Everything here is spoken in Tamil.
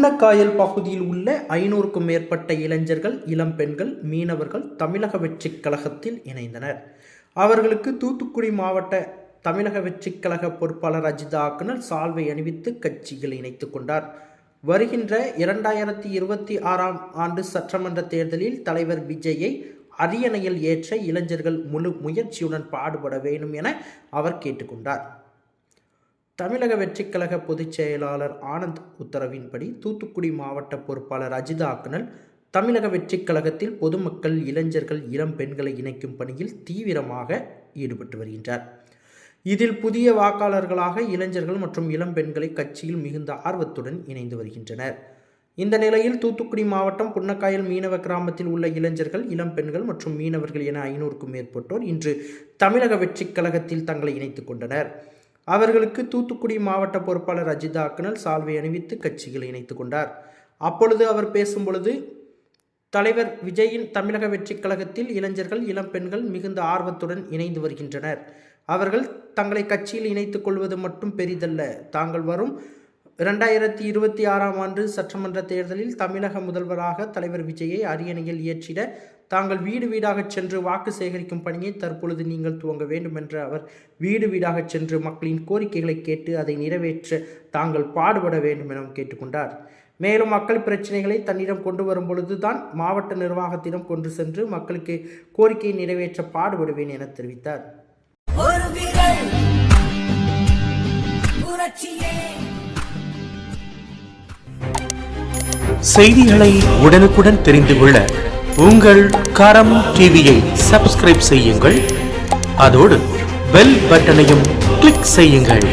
புன்னக்காயல் பகுதியில் உள்ள 500க்கும் மேற்பட்ட இளைஞர்கள், இளம் பெண்கள், மீனவர்கள் தமிழக வெற்றிக் கழகத்தில் இணைந்தனர். அவர்களுக்கு தூத்துக்குடி மாவட்ட தமிழக வெற்றிக் கழக பொறுப்பாளர் அஜிதா ஆக்குனர் சால்வை அணிவித்து கட்சியில் இணைத்துக் கொண்டார். வருகின்ற 2026ஆம் ஆண்டு சட்டமன்ற தேர்தலில் தலைவர் விஜயை அரியணையில் ஏற்ற இளைஞர்கள் முழு முயற்சியுடன் பாடுபட வேண்டும் என அவர் கேட்டுக்கொண்டார். தமிழக வெற்றிக் கழக பொதுச் செயலாளர் ஆனந்த் உத்தரவின்படி தூத்துக்குடி மாவட்ட பொறுப்பாளர் அஜிதா ஆக்குனர் தமிழக வெற்றிக் கழகத்தில் பொதுமக்கள், இளைஞர்கள், இளம் பெண்களை இணைக்கும் பணியில் தீவிரமாக ஈடுபட்டு வருகின்றார். இதில் புதிய வாக்காளர்களாக இளைஞர்கள் மற்றும் இளம் பெண்களை கட்சியில் மிகுந்த ஆர்வத்துடன் இணைந்து வருகின்றனர். இந்த நிலையில் தூத்துக்குடி மாவட்டம் புன்னக்காயல் மீனவ கிராமத்தில் உள்ள இளைஞர்கள், இளம் பெண்கள் மற்றும் மீனவர்கள் என 500க்கும் மேற்பட்டோர் இன்று தமிழக வெற்றிக் கழகத்தில் தங்களை இணைத்துக் கொண்டனர். அவர்களுக்கு தூத்துக்குடி மாவட்ட பொறுப்பாளர் அஜிதா ஆக்குனர் சால்வை அணிவித்து கட்சியில் இணைத்துக் கொண்டார். அப்பொழுது அவர் பேசும்பொழுது, தலைவர் விஜயின் தமிழக வெற்றிக் கழகத்தில் இளைஞர்கள், இளம் பெண்கள் மிகுந்த ஆர்வத்துடன் இணைந்து வருகின்றனர். அவர்கள் தங்களை கட்சியில் இணைத்துக் கொள்வது மட்டும் பெரிதல்ல. தாங்கள் வரும் 2026ஆம் ஆண்டு சட்டமன்ற தேர்தலில் தமிழக முதல்வராக தலைவர் விஜயை அரியணையில் ஏற்றிட தாங்கள் வீடு வீடாக சென்று வாக்கு சேகரிக்கும் பணியை தற்பொழுது நீங்கள் துவங்க வேண்டும் என்ற அவர் வீடு வீடாக சென்று மக்களின் கோரிக்கைகளை கேட்டு அதை நிறைவேற்ற தாங்கள் பாடுபட வேண்டும் என கேட்டுக்கொண்டார். மேலும் மக்கள் பிரச்சனைகளை தன்னிடம் கொண்டு வரும் பொழுதுதான் மாவட்ட நிர்வாகத்திடம் கொண்டு சென்று மக்களுக்கு கோரிக்கையை நிறைவேற்ற பாடுபடுவேன் என தெரிவித்தார். செய்திகளை உடனுக்குடன் தெரிந்து கொள்ள உங்கள் கரம் டிவியை சப்ஸ்கிரைப் செய்யுங்கள். அதோடு பெல் பட்டனையும் கிளிக் செய்யுங்கள்.